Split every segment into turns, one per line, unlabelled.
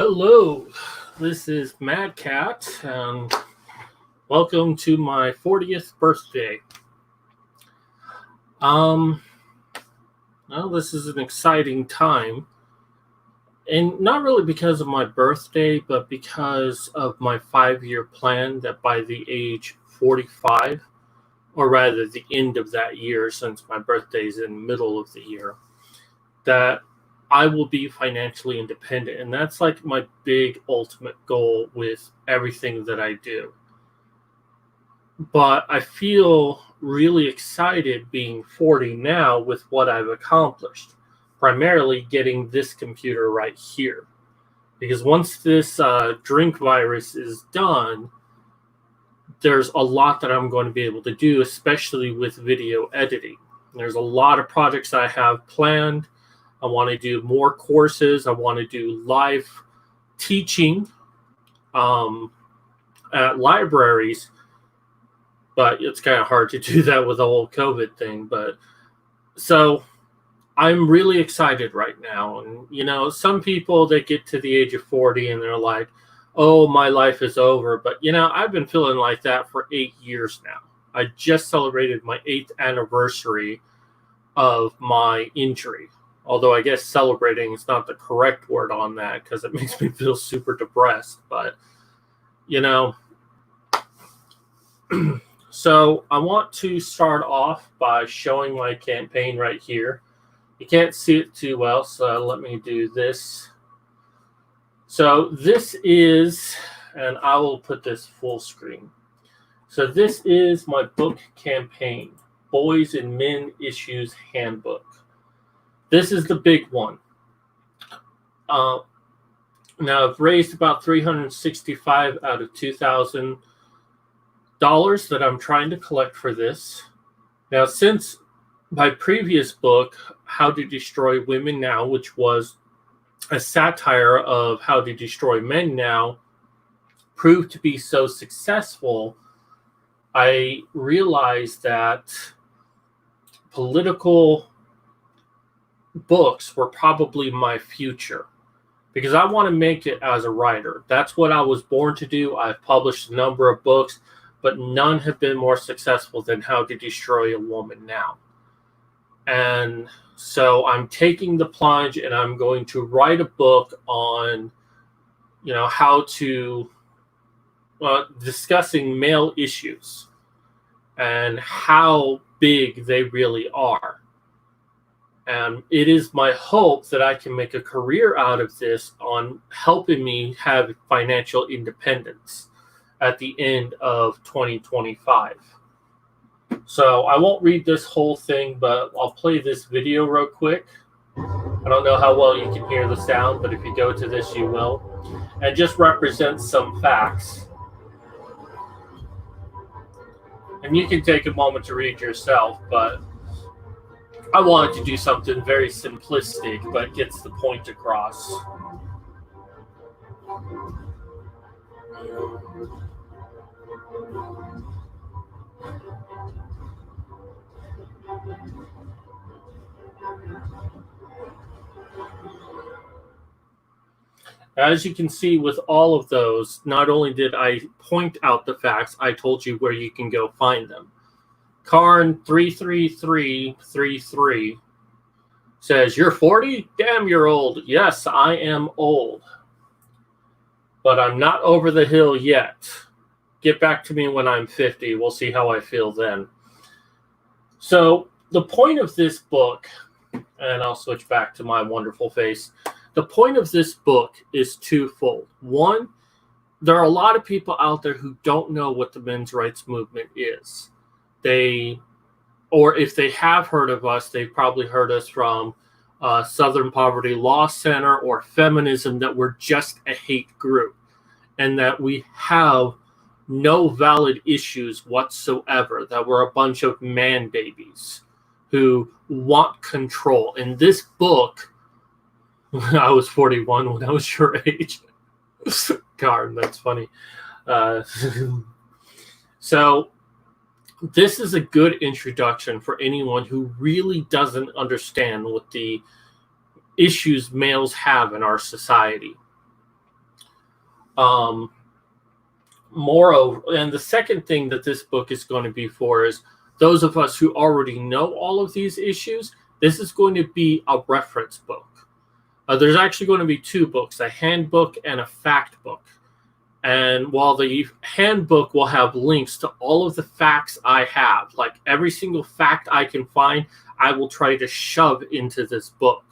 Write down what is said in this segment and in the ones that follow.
Hello, this is Mad Cat, and welcome to my 40th birthday. Um, well, this is an exciting time, and not really because of my birthday, but because of my 5-year plan that by the age 45, or rather the end of that year, since my birthday is in the middle of the year, that I will be financially independent. And that's like my big ultimate goal with everything that I do. But I feel really excited being 40 now with what I've accomplished, primarily getting this computer right here. Because once this drink virus is done, there's a lot that I'm going to be able to do, especially with video editing. There's a lot of projects I have planned. I want to do more courses. I want to do live teaching at libraries, but it's kind of hard to do that with the whole COVID thing. But so I'm really excited right now. And, some people that get to the age of 40 and they're like, oh, my life is over. But, I've been feeling like that for 8 years now. I just celebrated my 8th anniversary of my injury. Although I guess celebrating is not the correct word on that because it makes me feel super depressed. But, so I want to start off by showing my campaign right here. You can't see it too well, so let me do this. So this is, and I will put this full screen. So this is my book campaign, Boys and Men Issues Handbook. This is the big one. Now I've raised about $365 out of $2,000 that I'm trying to collect for this. Now, since my previous book, How to Destroy Women Now, which was a satire of how to destroy men now, proved to be so successful, I realized that political books were probably my future because I want to make it as a writer. That's what I was born to do. I've published a number of books, but none have been more successful than How to Destroy a Woman Now. And so I'm taking the plunge and I'm going to write a book on, how to, discussing male issues and how big they really are. And it is my hope that I can make a career out of this on helping me have financial independence at the end of 2025. So I won't read this whole thing, but I'll play this video real quick. I don't know how well you can hear the sound, but if you go to this, you will. And just represent some facts. And you can take a moment to read yourself, but I wanted to do something very simplistic, but gets the point across. As you can see with all of those, not only did I point out the facts, I told you where you can go find them. Karn 33333 says, "You're 40? Damn, you're old." Yes, I am old. But I'm not over the hill yet. Get back to me when I'm 50. We'll see how I feel then. So the point of this book, and I'll switch back to my wonderful face. The point of this book is twofold. One, there are a lot of people out there who don't know what the men's rights movement is. Or if they have heard of us, they've probably heard us from Southern Poverty Law Center or feminism, that we're just a hate group and that we have no valid issues whatsoever, that we're a bunch of man babies who want control. In this book, I was 41 when I was your age. God, that's funny. So this is a good introduction for anyone who really doesn't understand what the issues males have in our society. Moreover, and the second thing that this book is going to be for is those of us who already know all of these issues. This is going to be a reference book. There's actually going to be two books, a handbook and a fact book. And while the handbook will have links to all of the facts I have, like every single fact I can find, I will try to shove into this book.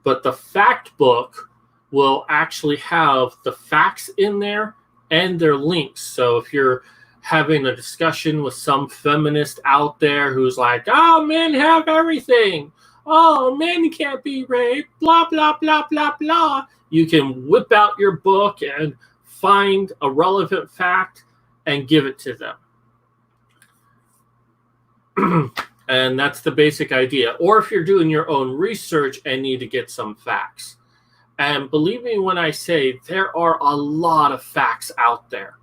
But the fact book will actually have the facts in there and their links. So if you're having a discussion with some feminist out there who's like, oh, men have everything. Oh, men can't be raped, blah, blah, blah, blah, blah. You can whip out your book and find a relevant fact and give it to them. And that's the basic idea. Or if you're doing your own research and need to get some facts. And believe me when I say there are a lot of facts out there.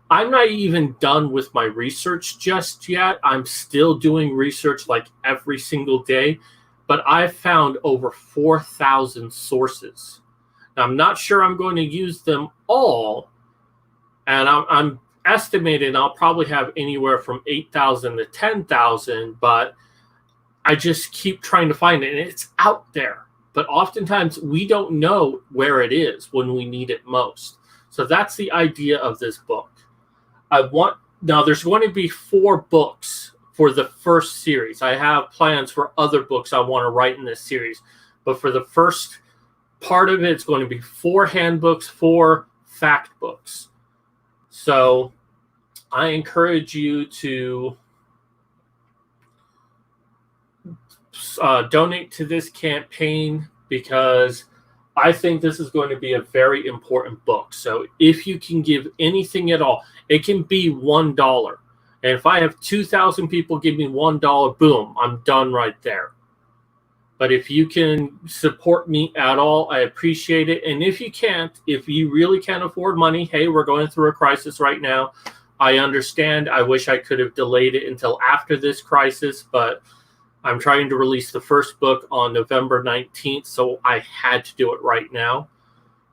I'm not even done with my research just yet. I'm still doing research like every single day. But I've found over 4,000 sources. Now, I'm not sure I'm going to use them all. And I'm estimating I'll probably have anywhere from 8,000 to 10,000. But I just keep trying to find it. And it's out there. But oftentimes we don't know where it is when we need it most. So that's the idea of this book. Now there's going to be 4 books for the first series. I have plans for other books I want to write in this series. But for the first part of it, it's going to be 4 handbooks, 4 fact books. So I encourage you to donate to this campaign because I think this is going to be a very important book. So if you can give anything at all, it can be $1. And if I have 2,000 people give me $1, boom, I'm done right there. But if you can support me at all, I appreciate it. And if you can't, if you really can't afford money, hey, we're going through a crisis right now. I understand. I wish I could have delayed it until after this crisis, but I'm trying to release the first book on November 19th, so I had to do it right now.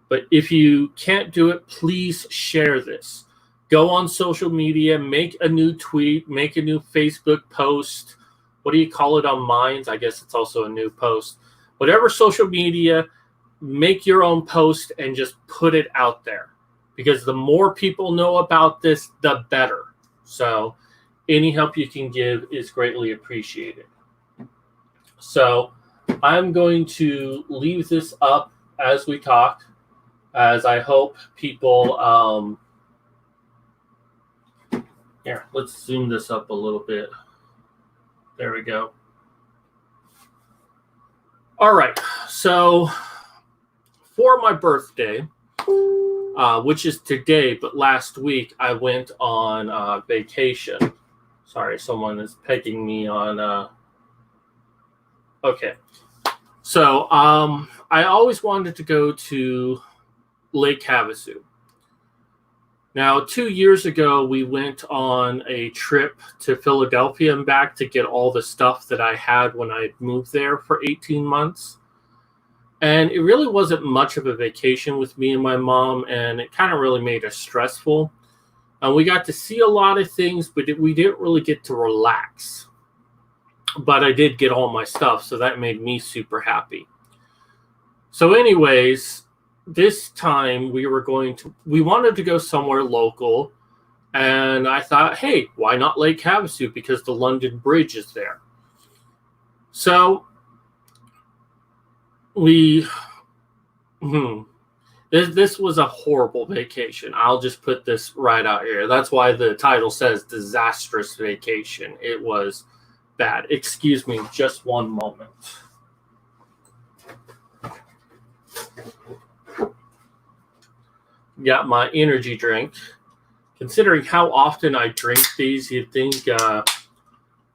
But if you can't do it, please share this. Go on social media, make a new tweet, make a new Facebook post. What do you call it on Minds? I guess it's also a new post. Whatever social media, make your own post and just put it out there. Because the more people know about this, the better. So any help you can give is greatly appreciated. So I'm going to leave this up as we talk, as I hope people... Here, let's zoom this up a little bit. There we go. All right, so for my birthday, which is today, but last week I went on vacation. Sorry, someone is pegging me on... Okay, so I always wanted to go to Lake Havasu. Now, 2 years ago, we went on a trip to Philadelphia and back to get all the stuff that I had when I moved there for 18 months. And it really wasn't much of a vacation with me and my mom, and it kind of really made us stressful. And we got to see a lot of things, but we didn't really get to relax. But I did get all my stuff, so that made me super happy. So anyways, this time we wanted to go somewhere local, and I thought, hey, why not Lake Havasu? Because the London Bridge is there. So this was a horrible vacation. I'll just put this right out here. That's why the title says Disastrous Vacation. It was bad. Excuse me just one moment. Got my energy drink. Considering how often I drink these, you'd think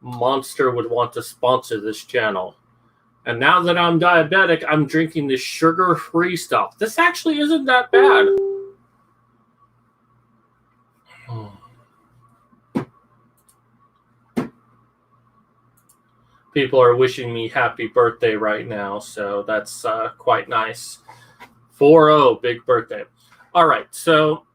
Monster would want to sponsor this channel. And now that I'm diabetic, I'm drinking this sugar-free stuff. This actually isn't that bad. People are wishing me happy birthday right now, so that's quite nice. 40, big birthday. All right, so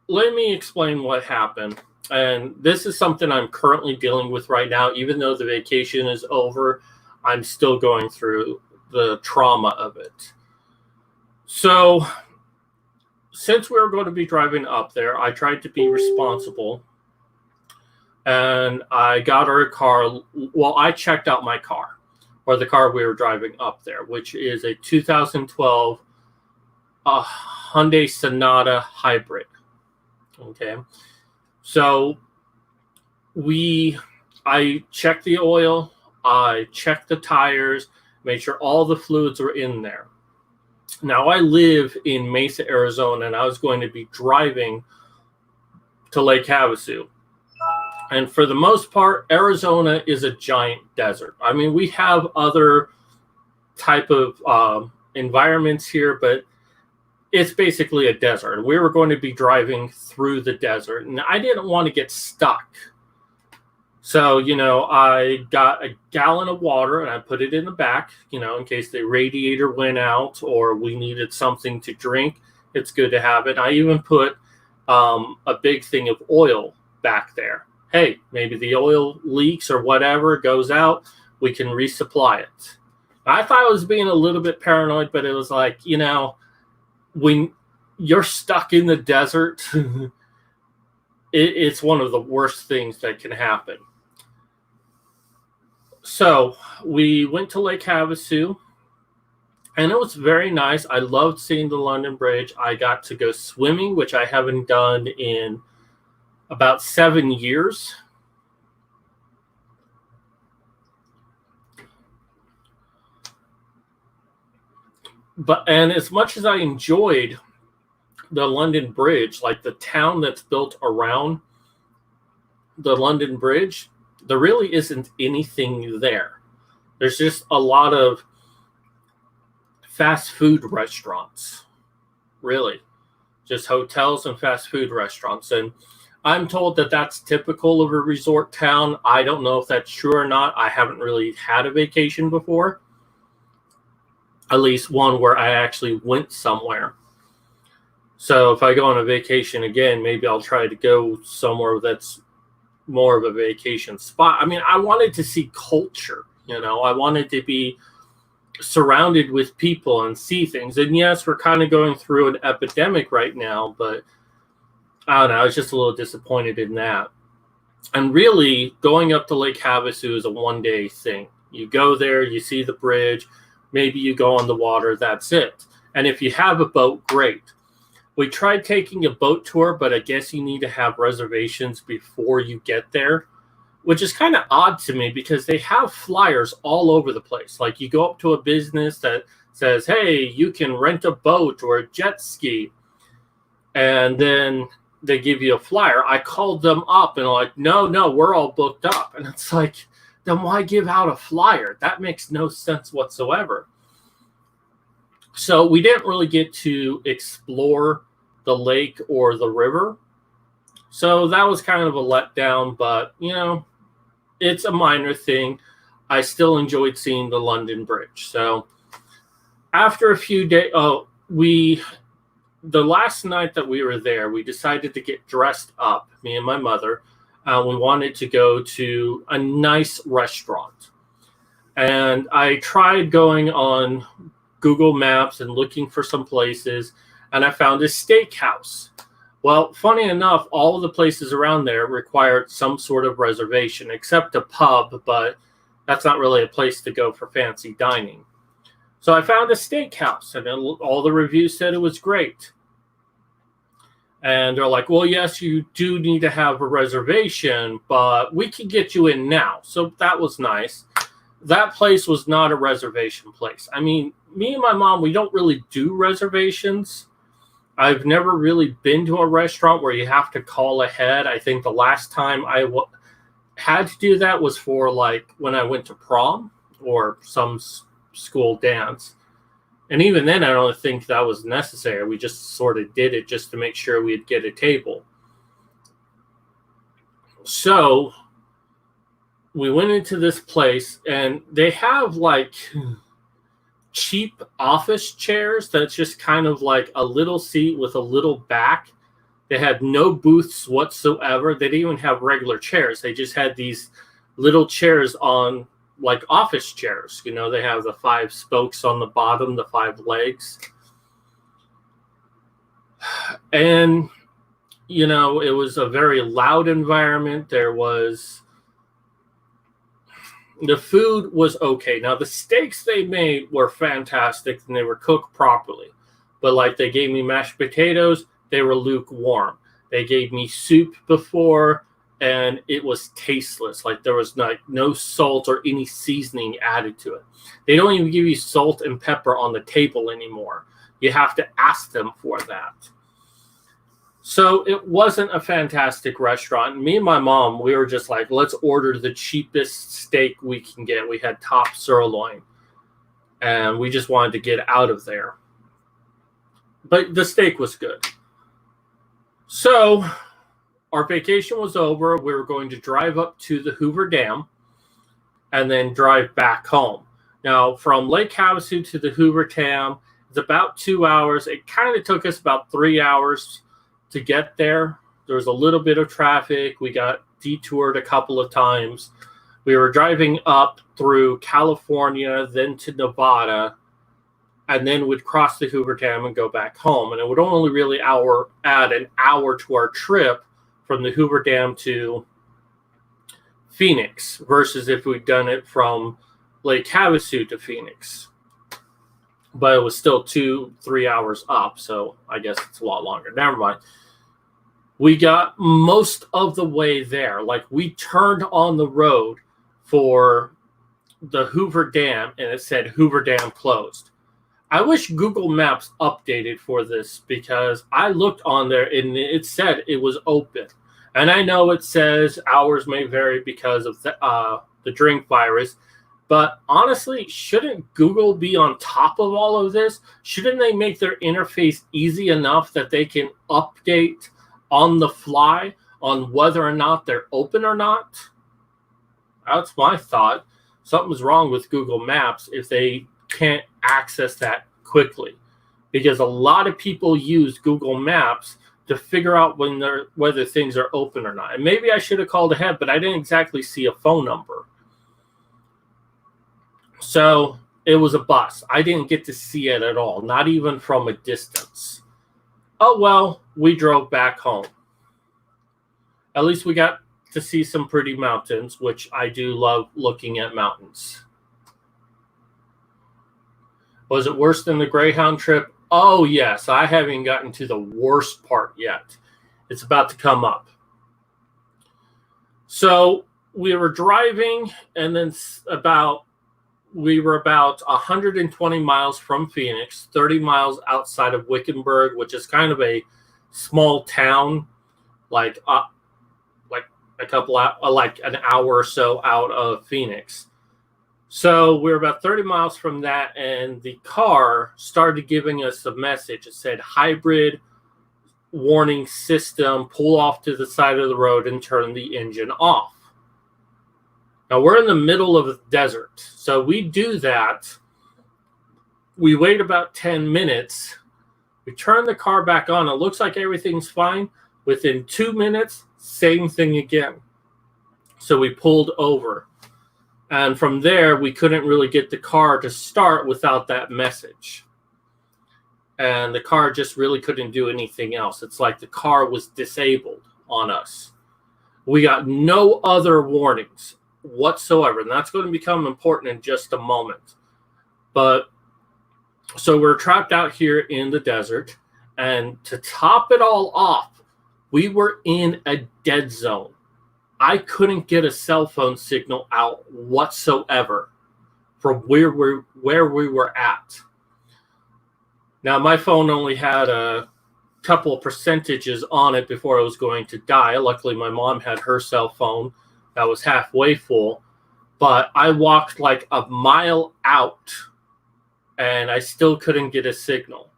let me explain what happened. And this is something I'm currently dealing with right now. Even though the vacation is over, I'm still going through the trauma of it. So, since we were going to be driving up there, I tried to be responsible and I got her a car. Well, I checked out my car, or the car we were driving up there, which is a 2012 Hyundai Sonata Hybrid. Okay. So I checked the oil, I checked the tires, made sure all the fluids were in there. Now I live in Mesa, Arizona, and I was going to be driving to Lake Havasu. And for the most part, Arizona is a giant desert. I mean, we have other type of environments here, but it's basically a desert. We were going to be driving through the desert, and I didn't want to get stuck. So, I got a gallon of water and I put it in the back, in case the radiator went out or we needed something to drink. It's good to have it. I even put a big thing of oil back there. Hey, maybe the oil leaks or whatever, goes out, we can resupply it. I thought I was being a little bit paranoid, but it was like, when you're stuck in the desert, it's one of the worst things that can happen. So we went to Lake Havasu, and it was very nice. I loved seeing the London Bridge. I got to go swimming, which I haven't done in about 7 years. And as much as I enjoyed the London Bridge, like the town that's built around the London Bridge, there really isn't anything there. There's just a lot of fast food restaurants, really. Just hotels and fast food restaurants. And I'm told that that's typical of a resort town. I don't know if that's true or not. I haven't really had a vacation before. At least one where I actually went somewhere. So if I go on a vacation again, maybe I'll try to go somewhere that's more of a vacation spot. I mean, I wanted to see culture, I wanted to be surrounded with people and see things. And yes, we're kind of going through an epidemic right now, but I don't know, I was just a little disappointed in that. And really, going up to Lake Havasu is a one-day thing. You go there, you see the bridge, maybe you go on the water, that's it. And if you have a boat, great. We tried taking a boat tour, but I guess you need to have reservations before you get there, which is kind of odd to me because they have flyers all over the place. Like you go up to a business that says, hey, you can rent a boat or a jet ski. And then they give you a flyer. I called them up and like, no, we're all booked up. And it's like, then why give out a flyer? That makes no sense whatsoever. So we didn't really get to explore the lake or the river. So that was kind of a letdown, but, it's a minor thing. I still enjoyed seeing the London Bridge. So after a few days, the last night that we were there, we decided to get dressed up, me and my mother. We wanted to go to a nice restaurant. And I tried going on Google Maps and looking for some places, and I found a steakhouse. Well, funny enough, all of the places around there required some sort of reservation, except a pub, but that's not really a place to go for fancy dining. So I found a steakhouse, and all the reviews said it was great. And they're like, well, yes, you do need to have a reservation, but we can get you in now. So that was nice. That place was not a reservation place. I mean, me and my mom, we don't really do reservations. I've never really been to a restaurant where you have to call ahead. I think the last time I had to do that was for like when I went to prom or some school dance. And even then, I don't think that was necessary. We just sort of did it just to make sure we'd get a table. So we went into this place, and they have like cheap office chairs that's just kind of like a little seat with a little back. They had no booths whatsoever. They didn't even have regular chairs. They just had these little chairs on like office chairs. You know, they have the 5 spokes on the bottom, the 5 legs. And, you know, it was a very loud environment. The food was okay. Now, the steaks they made were fantastic and they were cooked properly. But like they gave me mashed potatoes, they were lukewarm. They gave me soup before and it was tasteless. Like there was no salt or any seasoning added to it. They don't even give you salt and pepper on the table anymore. You have to ask them for that. So it wasn't a fantastic restaurant. Me and my mom, we were just like, let's order the cheapest steak we can get. We had top sirloin. And we just wanted to get out of there. But the steak was good. So our vacation was over. We were going to drive up to the Hoover Dam and then drive back home. Now, from Lake Havasu to the Hoover Dam, it's about 2 hours. It kind of took us about 3 hours to get there. There was a little bit of traffic. We got detoured a couple of times. We were driving up through California, then to Nevada, and then we'd cross the Hoover Dam and go back home. And it would only really add an hour to our trip from the Hoover Dam to Phoenix versus if we'd done it from Lake Havasu to Phoenix. But it was still 2-3 hours up, so I guess it's a lot longer. Never mind. We got most of the way there. Like, we turned on the road for the Hoover Dam, and it said Hoover Dam closed. I wish Google Maps updated for this because I looked on there, and it said it was open. And I know it says hours may vary because of the drink virus. But honestly, shouldn't Google be on top of all of this? Shouldn't they make their interface easy enough that they can update on the fly on whether or not they're open or not? That's my thought. Something's wrong with Google Maps if they can't access that quickly. Because a lot of people use Google Maps to figure out whether things are open or not. And maybe I should have called ahead, but I didn't exactly see a phone number. So it was a bust. I didn't get to see it at all, not even from a distance. Oh, well, we drove back home. At least we got to see some pretty mountains, which I do love looking at mountains. Was it worse than the Greyhound trip? Oh, yes. I haven't gotten to the worst part yet. It's about to come up. So we were driving, and then we were about 120 miles from Phoenix, 30 miles outside of Wickenburg, which is kind of a small town, like an hour or so out of Phoenix. So we were about 30 miles from that, and the car started giving us a message. It said, hybrid warning system, pull off to the side of the road and turn the engine off. Now, we're in the middle of a desert, so we do that. We wait about 10 minutes. We turn the car back on. It looks like everything's fine. Within 2 minutes, same thing again. So we pulled over. And from there, we couldn't really get the car to start without that message. And the car just really couldn't do anything else. It's like the car was disabled on us. We got no other warnings whatsoever, and that's going to become important in just a moment. But so we're trapped out here in the desert, and to top it all off, we were in a dead zone. I couldn't get a cell phone signal out whatsoever from where we were at. Now, my phone only had a couple of percentages on it before I was going to die. Luckily, my mom had her cell phone that was halfway full, but I walked like a mile out and I still couldn't get a signal.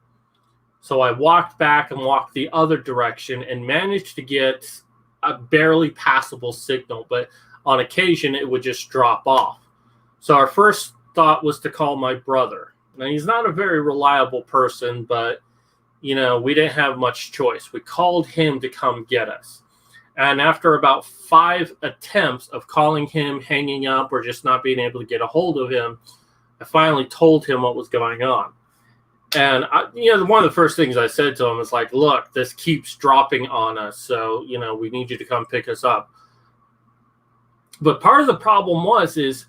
So I walked back and walked the other direction and managed to get a barely passable signal, but on occasion it would just drop off. So our first thought was to call my brother, Now, he's not a very reliable person, but, we didn't have much choice. We called him to come get us. And after about 5 attempts of calling him, hanging up, or just not being able to get a hold of him, I finally told him what was going on. And, one of the first things I said to him is like, look, this keeps dropping on us. So, we need you to come pick us up. But part of the problem is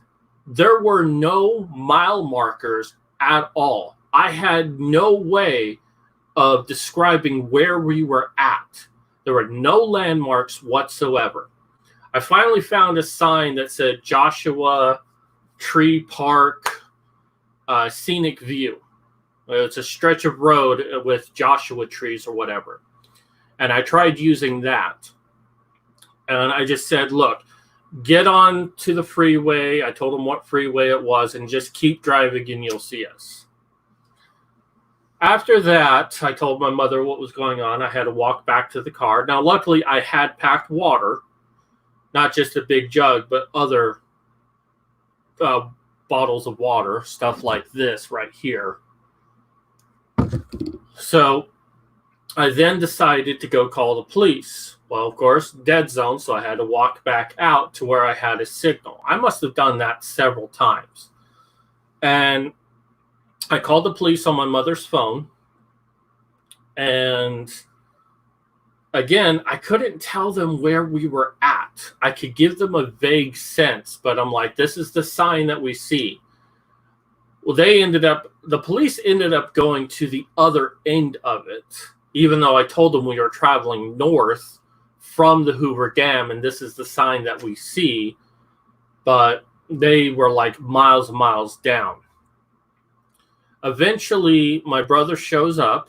there were no mile markers at all. I had no way of describing where we were at. There were no landmarks whatsoever. I finally found a sign that said Joshua Tree Park Scenic View. It's a stretch of road with Joshua trees or whatever. And I tried using that. And I just said, look, get on to the freeway. I told him what freeway it was and just keep driving and you'll see us. After that, I told my mother what was going on. I had to walk back to the car. Now, luckily, I had packed water, not just a big jug, but other bottles of water, stuff like this right here. So I then decided to go call the police. Well, of course, dead zone, so I had to walk back out to where I had a signal. I must have done that several times. And I called the police on my mother's phone. And again, I couldn't tell them where we were at. I could give them a vague sense, but I'm like, this is the sign that we see. Well, the police ended up going to the other end of it, even though I told them we were traveling north from the Hoover Dam, and this is the sign that we see, but they were like miles and miles down. Eventually, my brother shows up,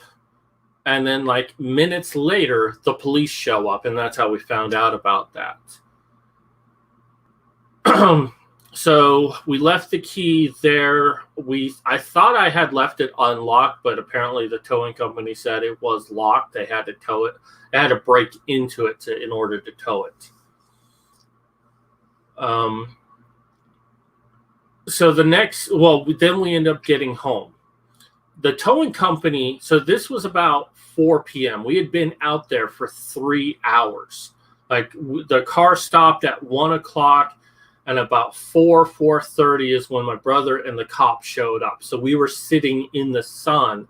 and then like minutes later, the police show up, and that's how we found out about that. So we left the key there. I thought I had left it unlocked, but apparently the towing company said it was locked. They had to tow it. They had to break into it in order to tow it. So then we end up getting home. The towing company, so this was about 4 p.m. We had been out there for 3 hours. Like the car stopped at 1 o'clock. And about 4:30 is when my brother and the cop showed up. So we were sitting in the sun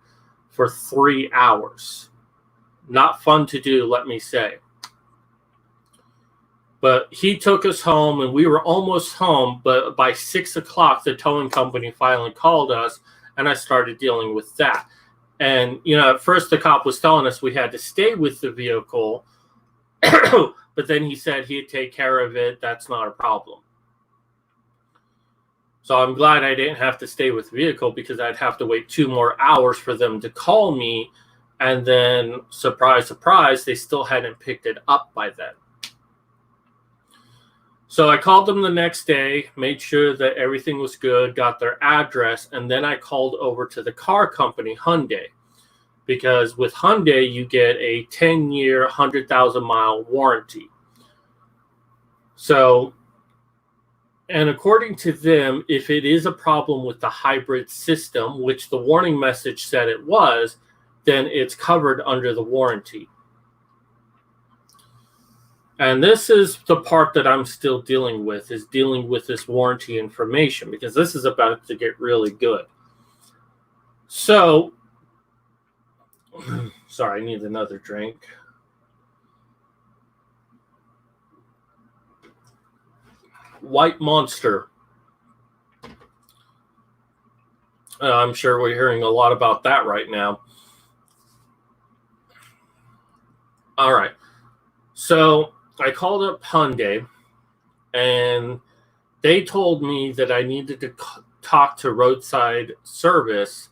for 3 hours. Not fun to do, let me say. But he took us home, and we were almost home. But by 6 o'clock, the towing company finally called us, and I started dealing with that. And, at first the cop was telling us we had to stay with the vehicle. But then he said he'd take care of it. That's not a problem. So I'm glad I didn't have to stay with the vehicle, because I'd have to wait 2 more hours for them to call me. And then, surprise, surprise, they still hadn't picked it up by then. So I called them the next day, made sure that everything was good, got their address, and then I called over to the car company, Hyundai. Because with Hyundai, you get a 10-year, 100,000-mile warranty. So, and according to them, if it is a problem with the hybrid system, which the warning message said it was, then it's covered under the warranty. And this is the part that I'm still dealing with, is dealing with this warranty information, because this is about to get really good. So, sorry, I need another drink. White Monster. I'm sure we're hearing a lot about that right now. All right. So I called up Hyundai, and they told me that I needed to talk to roadside service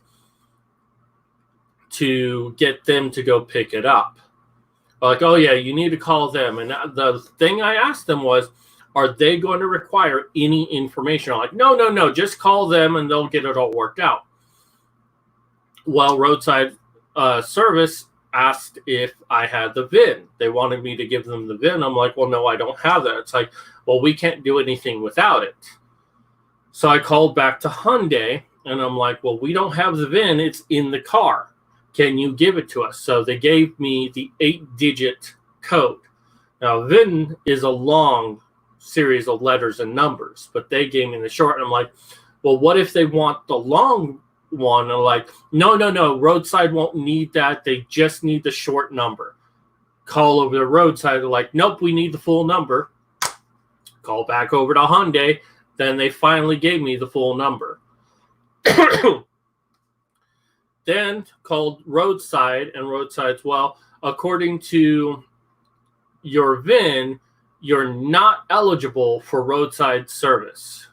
to get them to go pick it up. Like, oh yeah, you need to call them. And the thing I asked them was, are they going to require any information? I'm like, no, just call them and they'll get it all worked out. Well, roadside service asked if I had the VIN. They wanted me to give them the VIN. I'm like, well, no, I don't have that. It's like, well, we can't do anything without it. So I called back to Hyundai, And I'm like, well, we don't have the VIN. It's in the car. Can you give it to us? So they gave me the 8-digit code. Now, VIN is a long series of letters and numbers, but they gave me the short. And I'm like, well, what if they want the long one? And I'm like, no. Roadside won't need that. They just need the short number. Call over the roadside. They're like, nope, we need the full number. Call back over to Hyundai. Then they finally gave me the full number. Then called roadside, and roadside's, well, according to your VIN, you're not eligible for roadside service.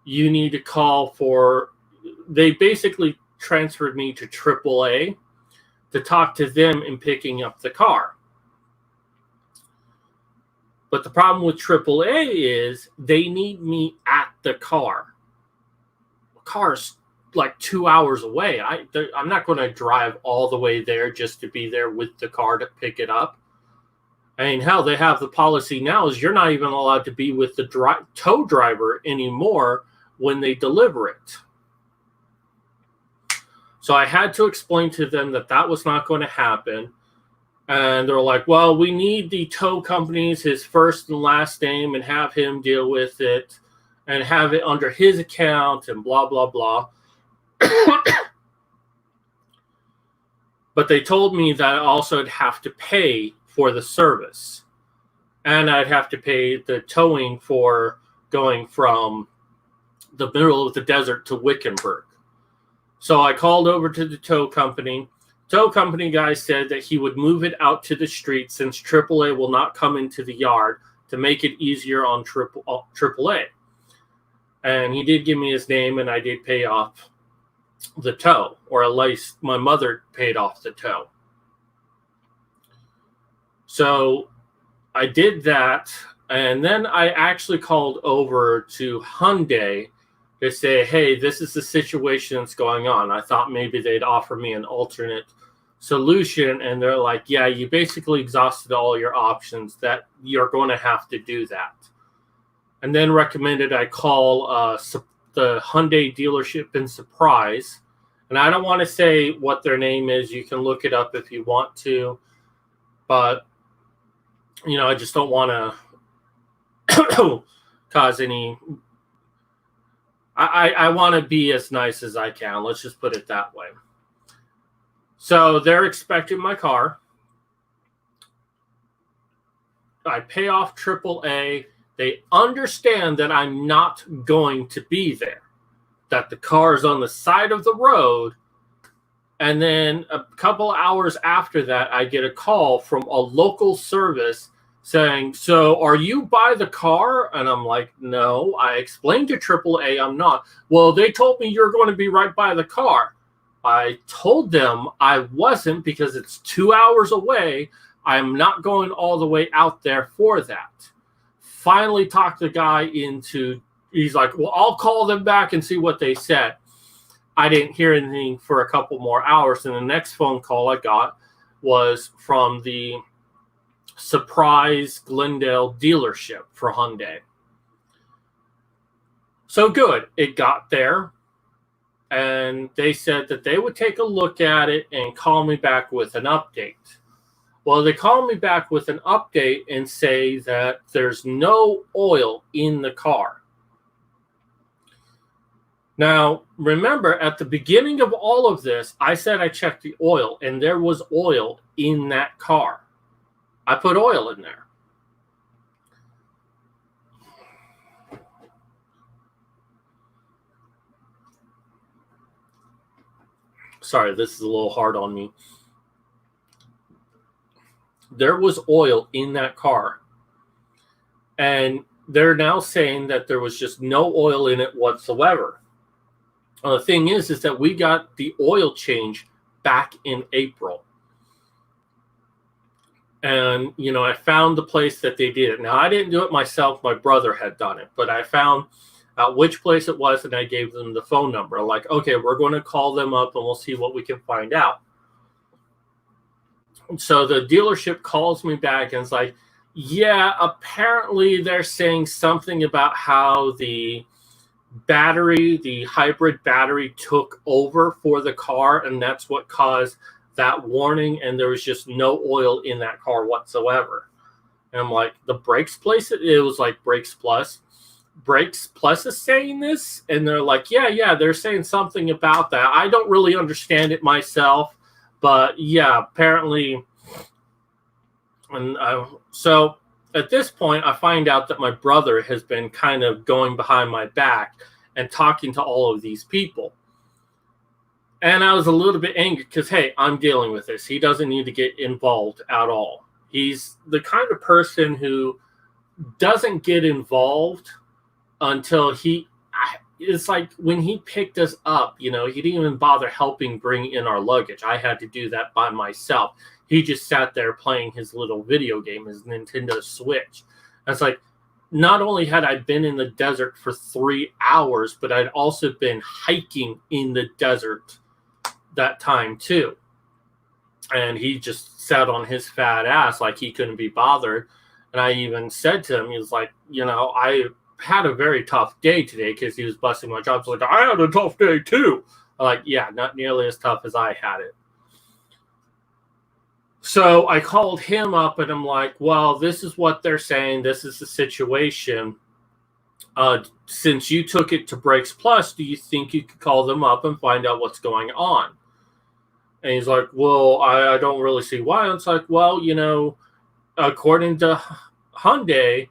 You need to call for, they basically transferred me to AAA to talk to them in picking up the car. But the problem with AAA is they need me at the car. The car's like 2 hours away. I'm not going to drive all the way there just to be there with the car to pick it up. I mean, hell, they have the policy now is you're not even allowed to be with the tow driver anymore when they deliver it. So I had to explain to them that that was not going to happen. And they're like, well, we need the tow company's his first and last name and have him deal with it and have it under his account and blah, blah, blah. But they told me that I also would have to pay for the service. And I'd have to pay the towing for going from the middle of the desert to Wickenburg. So I called over to the tow company. Tow company guy said that he would move it out to the street since AAA will not come into the yard to make it easier on AAA. And he did give me his name, and I did pay off the tow, or at least my mother paid off the tow. So I did that, and then I actually called over to Hyundai to say, hey, this is the situation that's going on. I thought maybe they'd offer me an alternate solution, and they're like, yeah, you basically exhausted all your options, that you're going to have to do that. And then recommended I call the Hyundai dealership in Surprise. And I don't want to say what their name is. You can look it up if you want to. But, you know, I just don't want to cause any... I want to be as nice as I can. Let's just put it that way. So they're expecting my car. I pay off AAA. They understand that I'm not going to be there, that the car is on the side of the road. And then a couple hours after that, I get a call from a local service saying, so are you by the car? And I'm like, no, I explained to AAA I'm not. Well, they told me you're going to be right by the car. I told them I wasn't because it's 2 hours away. I'm not going all the way out there for that. Finally talked the guy into, he's like, well, I'll call them back and see what they said. I didn't hear anything for a couple more hours. And the next phone call I got was from the Surprise Glendale dealership for Hyundai. So good. It got there. And they said that they would take a look at it and call me back with an update. Well, they call me back with an update and say that there's no oil in the car. Now, remember, at the beginning of all of this, I said I checked the oil, and there was oil in that car. I put oil in there. Sorry, this is a little hard on me. There was oil in that car. And they're now saying that there was just no oil in it whatsoever. The thing is that we got the oil change back in April. And, you know, I found the place that they did it. Now, I didn't do it myself. My brother had done it. But I found out which place it was, and I gave them the phone number. I'm like, okay, we're going to call them up, and we'll see what we can find out. So the dealership calls me back and is like, yeah, apparently they're saying something about how the the hybrid battery took over for the car, and that's what caused that warning, and there was just no oil in that car whatsoever. And I'm like, the brakes place, it was like Brakes Plus. Brakes Plus is saying this, and they're like, yeah, they're saying something about that. I don't really understand it myself, but yeah, apparently. And so at this point, I find out that my brother has been kind of going behind my back and talking to all of these people. And I was a little bit angry because, hey, I'm dealing with this. He doesn't need to get involved at all. He's the kind of person who doesn't get involved until it's like when he picked us up, he didn't even bother helping bring in our luggage. I had to do that by myself. He just sat there playing his little video game, his Nintendo Switch. It's like, not only had I been in the desert for 3 hours, but I'd also been hiking in the desert that time too. And he just sat on his fat ass like he couldn't be bothered. And I even said to him, he was like, I had a very tough day today, because he was busting my chops. Like, I had a tough day too. I'm like, yeah, not nearly as tough as I had it. So I called him up and I'm like, well, this is what they're saying. This is the situation. Since you took it to Brakes Plus, do you think you could call them up and find out what's going on? And he's like, well, I don't really see why. And it's like, well, according to Hyundai,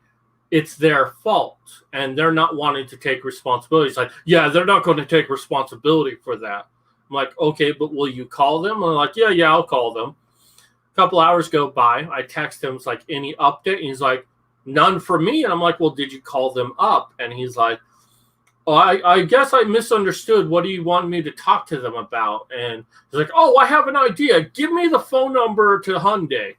it's their fault, and they're not wanting to take responsibility. It's like, yeah, they're not going to take responsibility for that. I'm like, okay, but will you call them? And I'm like, yeah, I'll call them. A couple hours go by. I text him, it's like, any update? And he's like, none for me. And I'm like, well, did you call them up? And he's like, oh, I guess I misunderstood. What do you want me to talk to them about? And he's like, oh, I have an idea. Give me the phone number to Hyundai.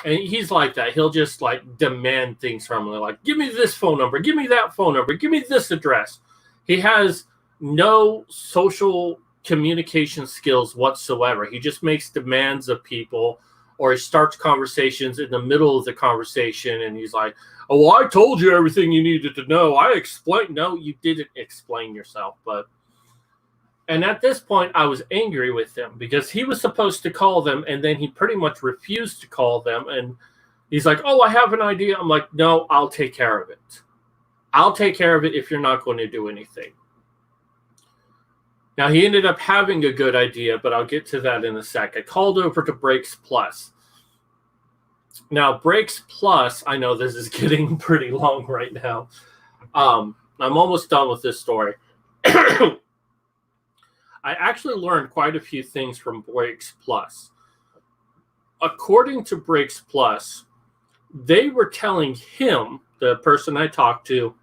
And he's like that. He'll just like demand things from them. They're like, give me this phone number. Give me that phone number. Give me this address. He has no social communication skills whatsoever. He just makes demands of people, or he starts conversations in the middle of the conversation. And he's like, oh, well, I told you everything you needed to know. I explained. No, you didn't explain yourself. And at this point, I was angry with him because he was supposed to call them, and then he pretty much refused to call them. And he's like, oh, I have an idea. I'm like, no, I'll take care of it. I'll take care of it if you're not going to do anything. Now, he ended up having a good idea, but I'll get to that in a sec. I called over to Brakes Plus. Now, Brakes Plus, I know this is getting pretty long right now. I'm almost done with this story. I actually learned quite a few things from Brakes Plus. According to Brakes Plus, they were telling him, the person I talked to,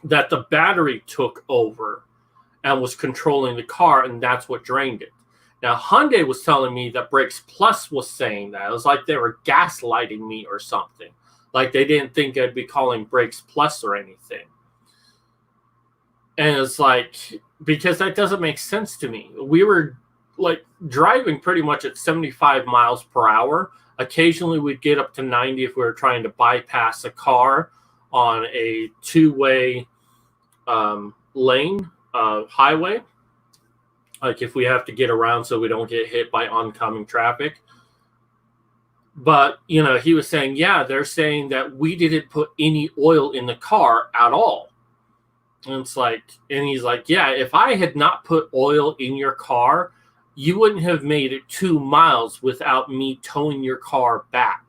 that the battery took over and was controlling the car, and that's what drained it. Now, Hyundai was telling me that Brakes Plus was saying that. It was like they were gaslighting me or something. Like they didn't think I'd be calling Brakes Plus or anything. And it's like, because that doesn't make sense to me. We were like driving pretty much at 75 miles per hour. Occasionally we'd get up to 90 if we were trying to bypass a car on a two-way lane highway. Like if we have to get around so we don't get hit by oncoming traffic. But, he was saying, yeah, they're saying that we didn't put any oil in the car at all. And it's like, and he's like, yeah, if I had not put oil in your car, you wouldn't have made it 2 miles without me towing your car back.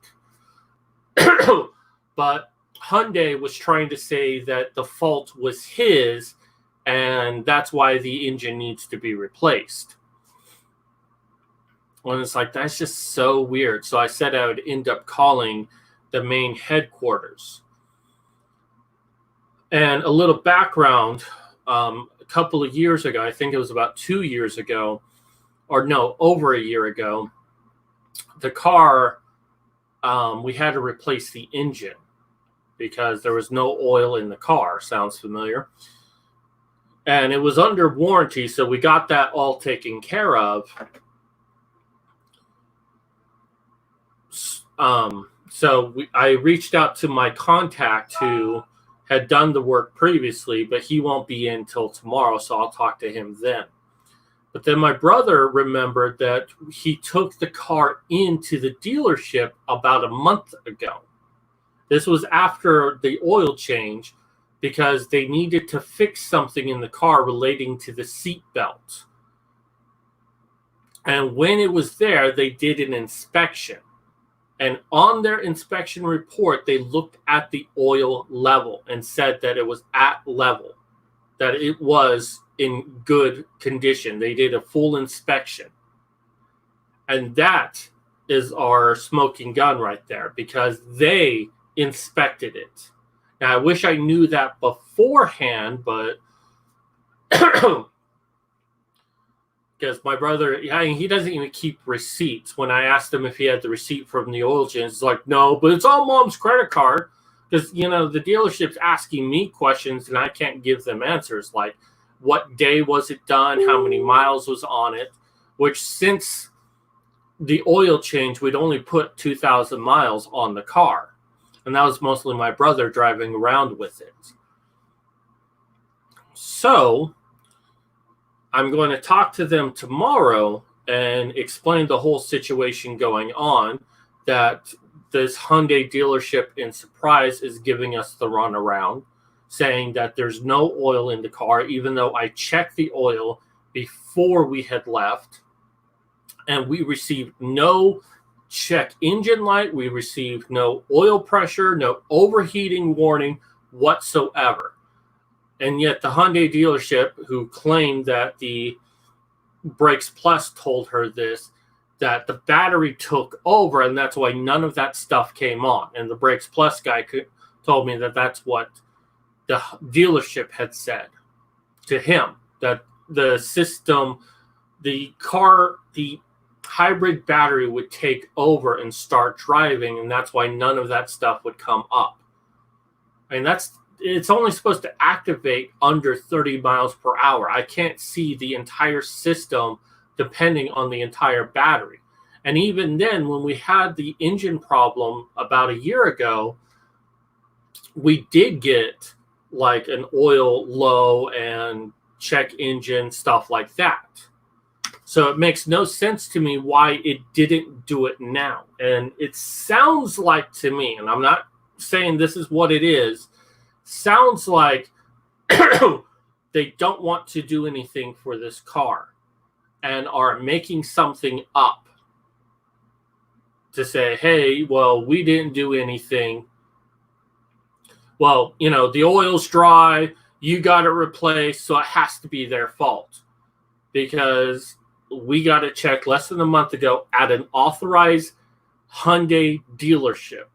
But Hyundai was trying to say that the fault was his, and that's why the engine needs to be replaced. And it's like, that's just so weird. So I said I would end up calling the main headquarters. And a little background, a couple of years ago, I think it was about 2 years ago, or no, over a year ago, the car, we had to replace the engine because there was no oil in the car. Sounds familiar? And it was under warranty, so we got that all taken care of. I reached out to my contact who had done the work previously, but he won't be in till tomorrow, so I'll talk to him then. But then my brother remembered that he took the car into the dealership about a month ago. This was after the oil change because they needed to fix something in the car relating to the seat belt. And when it was there, they did an inspection. And on their inspection report, they looked at the oil level and said that it was at level, that it was in good condition. They did a full inspection. And that is our smoking gun right there, because they inspected it. Now, I wish I knew that beforehand, but because my brother, he doesn't even keep receipts. When I asked him if he had the receipt from the oil change, he's like, no, but it's on Mom's credit card. Because, the dealership's asking me questions and I can't give them answers. Like, what day was it done? How many miles was on it? Which, since the oil change, we'd only put 2,000 miles on the car. And that was mostly my brother driving around with it. So I'm going to talk to them tomorrow and explain the whole situation going on, that this Hyundai dealership in Surprise is giving us the runaround, saying that there's no oil in the car, even though I checked the oil before we had left, and we received no check engine light, we received no oil pressure, no overheating warning whatsoever. And yet the Hyundai dealership, who claimed that the Brakes Plus told her this, that the battery took over, and that's why none of that stuff came on. And the Brakes Plus guy told me that that's what the dealership had said to him, that the system, the hybrid battery would take over and start driving, and that's why none of that stuff would come up. And it's only supposed to activate under 30 miles per hour. I can't see the entire system depending on the entire battery. And even then, when we had the engine problem about a year ago, we did get like an oil low and check engine, stuff like that. So it makes no sense to me why it didn't do it now. And it sounds like to me, and I'm not saying this is what it is, sounds like they don't want to do anything for this car and are making something up to say, hey, well, we didn't do anything. Well, the oil's dry, you got it replaced, so it has to be their fault. Because we got it checked less than a month ago at an authorized Hyundai dealership.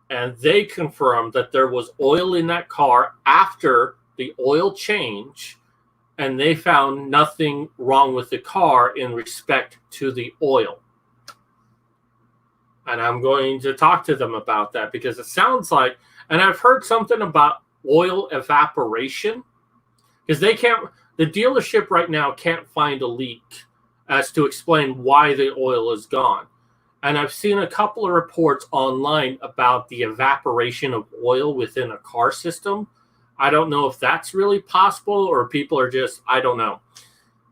And they confirmed that there was oil in that car after the oil change, and they found nothing wrong with the car in respect to the oil. And I'm going to talk to them about that, because it sounds like, and I've heard something about oil evaporation, because the dealership right now can't find a leak as to explain why the oil is gone. And I've seen a couple of reports online about the evaporation of oil within a car system. I don't know if that's really possible or people are just, I don't know.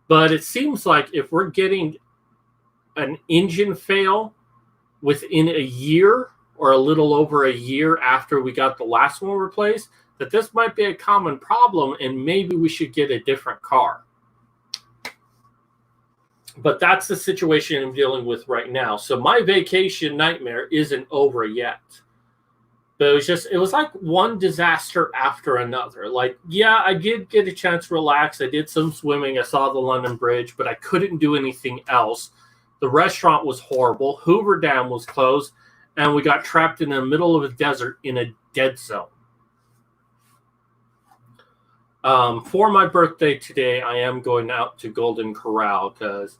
But it seems like if we're getting an engine fail within a year or a little over a year after we got the last one replaced, that this might be a common problem and maybe we should get a different car. But that's the situation I'm dealing with right now. So my vacation nightmare isn't over yet. But it was like one disaster after another. Like, yeah, I did get a chance to relax. I did some swimming. I saw the London Bridge, but I couldn't do anything else. The restaurant was horrible. Hoover Dam was closed. And we got trapped in the middle of a desert in a dead zone. For my birthday today, I am going out to Golden Corral because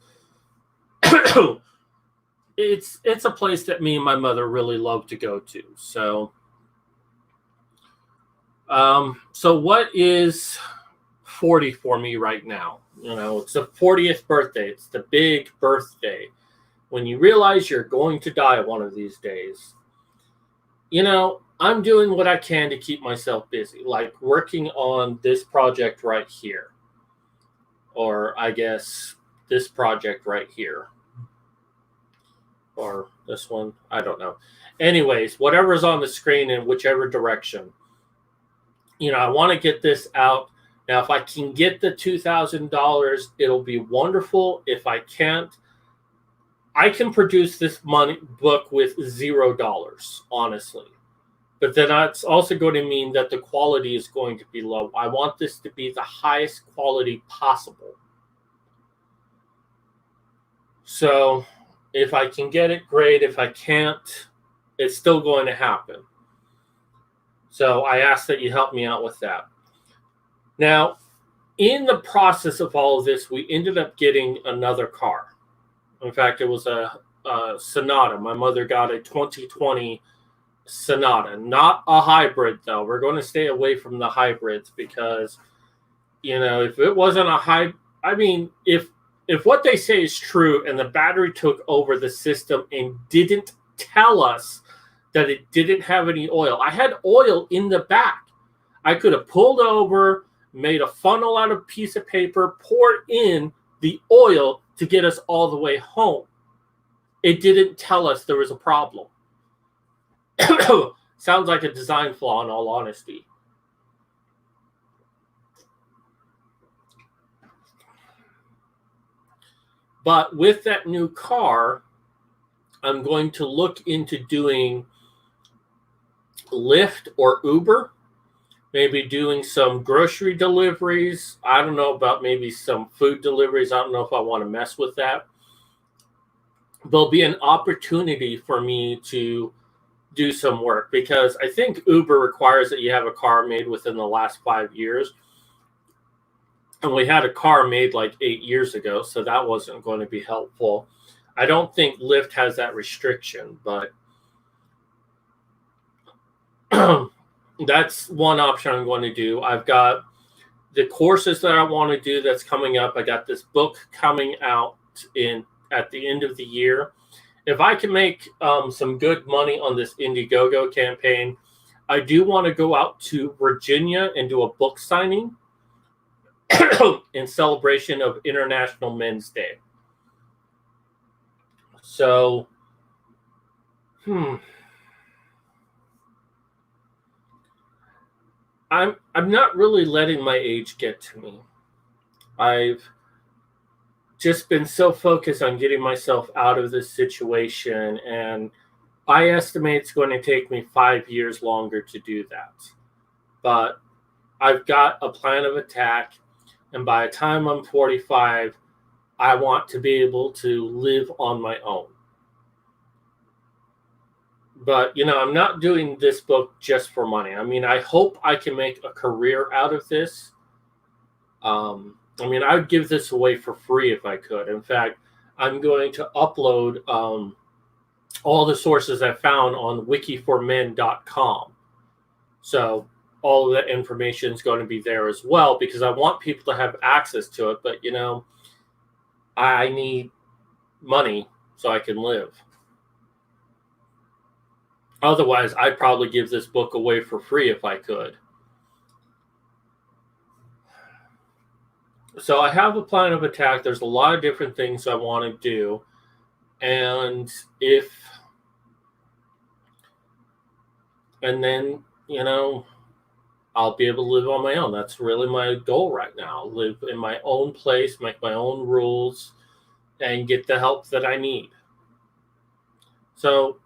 it's a place that me and my mother really love to go to. So what is 40 for me right now? It's the 40th birthday. It's the big birthday. When you realize you're going to die one of these days. I'm doing what I can to keep myself busy, like working on this project right here, or I guess this project right here, or this one. I don't know. Anyways, whatever's on the screen in whichever direction. I want to get this out. Now, if I can get the $2,000, it'll be wonderful. If I can't, I can produce this book with $0, honestly. But then that's also going to mean that the quality is going to be low. I want this to be the highest quality possible. So if I can get it, great. If I can't, it's still going to happen. So I ask that you help me out with that. Now, in the process of all of this, we ended up getting another car. In fact, it was a Sonata. My mother got a 2020 Sonata, not a hybrid, though. We're going to stay away from the hybrids because, if it wasn't a hybrid, if what they say is true and the battery took over the system and didn't tell us that it didn't have any oil. I had oil in the back. I could have pulled over, made a funnel out of a piece of paper, poured in the oil to get us all the way home. It didn't tell us there was a problem. Sounds like a design flaw in all honesty. But with that new car, I'm going to look into doing Lyft or Uber, maybe doing some grocery deliveries. I don't know about maybe some food deliveries. I don't know if I want to mess with that. There'll be an opportunity for me to do some work because I think Uber requires that you have a car made within the last 5 years. And we had a car made like 8 years ago, so that wasn't going to be helpful. I don't think Lyft has that restriction, but that's one option I'm going to do. I've got the courses that I want to do that's coming up. I got this book coming out at the end of the year. If I can make some good money on this Indiegogo campaign, I do want to go out to Virginia and do a book signing in celebration of International Men's Day. So, I'm not really letting my age get to me. I've just been so focused on getting myself out of this situation, and I estimate it's going to take me 5 years longer to do that. But I've got a plan of attack, and by the time I'm 45, I want to be able to live on my own. But, I'm not doing this book just for money. I hope I can make a career out of this. I would give this away for free if I could. In fact, I'm going to upload all the sources I found on wikiformen.com. So all of that information is going to be there as well because I want people to have access to it. But, I need money so I can live. Otherwise, I'd probably give this book away for free if I could. So I have a plan of attack. There's a lot of different things I want to do. And then, I'll be able to live on my own. That's really my goal right now. Live in my own place, make my own rules, and get the help that I need. So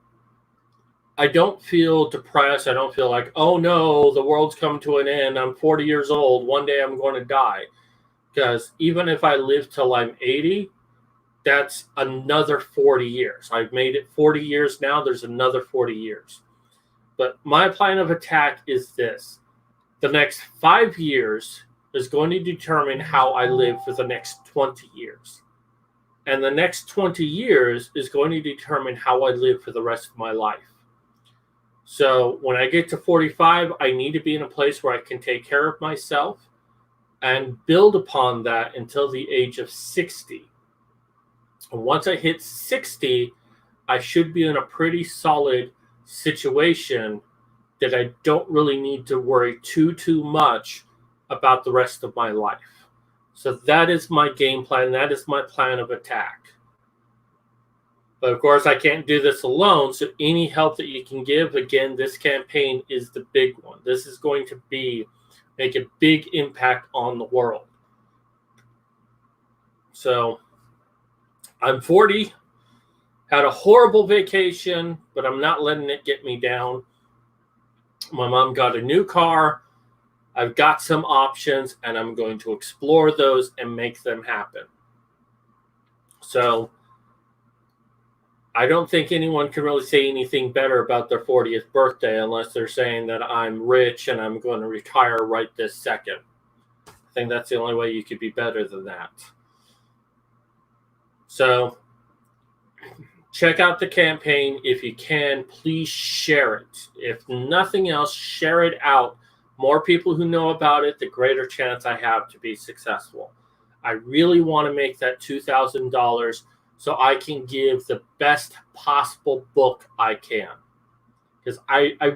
I don't feel depressed. I don't feel like, oh no, the world's come to an end. I'm 40 years old. One day I'm going to die. Because even if I live till I'm 80, that's another 40 years. I've made it 40 years now. There's another 40 years. But my plan of attack is this. The next 5 years is going to determine how I live for the next 20 years. And the next 20 years is going to determine how I live for the rest of my life. So when I get to 45, I need to be in a place where I can take care of myself and build upon that until the age of 60. And once I hit 60, I should be in a pretty solid situation that I don't really need to worry too much about the rest of my life. So that is my game plan. That is my plan of attack. But of course, I can't do this alone. So any help that you can give, again, this campaign is the big one. This is going to make a big impact on the world. So I'm 40, had a horrible vacation, but I'm not letting it get me down. My mom got a new car. I've got some options, and I'm going to explore those and make them happen. So I don't think anyone can really say anything better about their 40th birthday unless they're saying that I'm rich and I'm going to retire right this second. I think that's the only way you could be better than that. So check out the campaign. If you can, please share it. If nothing else, share it out. More people who know about it, the greater chance I have to be successful. I really want to make that $2,000 so I can give the best possible book I can. Because I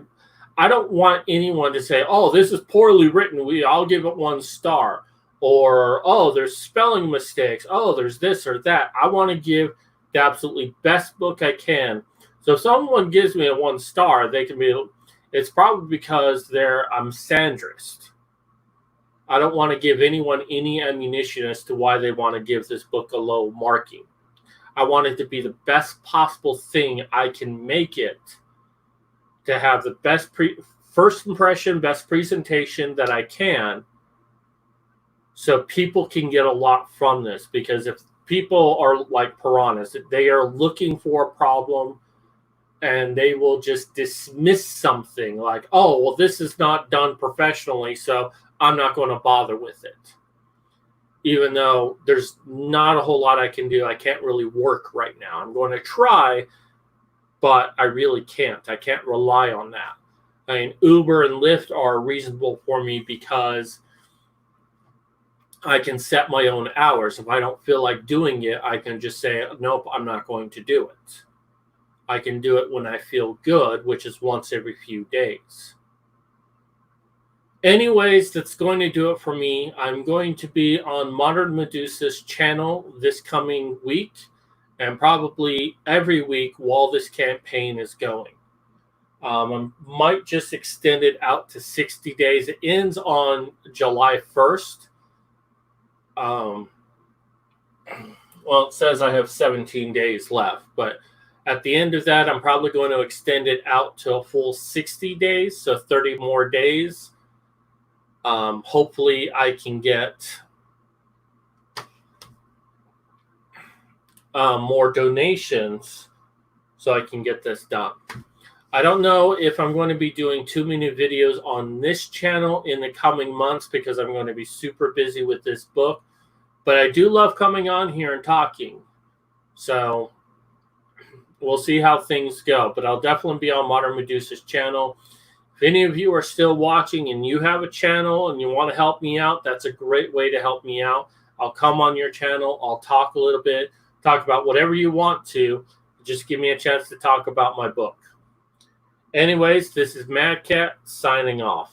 don't want anyone to say, oh, this is poorly written, I'll give it 1 star. Or, oh, there's spelling mistakes. Oh, there's this or that. I want to give the absolutely best book I can. So if someone gives me a 1 star, it's probably because I'm Sandrist. I don't want to give anyone any ammunition as to why they want to give this book a low marking. I want it to be the best possible thing I can make it, to have the best first impression, best presentation that I can, so people can get a lot from this. Because if people are like piranhas, they are looking for a problem and they will just dismiss something like, oh, well, this is not done professionally, so I'm not going to bother with it. Even though there's not a whole lot I can do. I can't really work right now. I'm going to try, but I really can't. I can't rely on that. I mean, Uber and Lyft are reasonable for me because I can set my own hours. If I don't feel like doing it, I can just say, nope, I'm not going to do it. I can do it when I feel good, which is once every few days. Anyways, that's going to do it for me. I'm going to be on Modern Medusa's channel this coming week, and probably every week while this campaign is going. I might just extend it out to 60 days. It ends on July 1st. Well, it says I have 17 days left, but at the end of that, I'm probably going to extend it out to a full 60 days, so 30 more days. Hopefully I can get more donations so I can get this done. I don't know if I'm going to be doing too many videos on this channel in the coming months because I'm going to be super busy with this book. But I do love coming on here and talking. So we'll see how things go. But I'll definitely be on Modern Medusa's channel. If any of you are still watching and you have a channel and you want to help me out, that's a great way to help me out. I'll come on your channel. I'll talk a little bit, talk about whatever you want to. Just give me a chance to talk about my book. Anyways, this is Mad Cat signing off.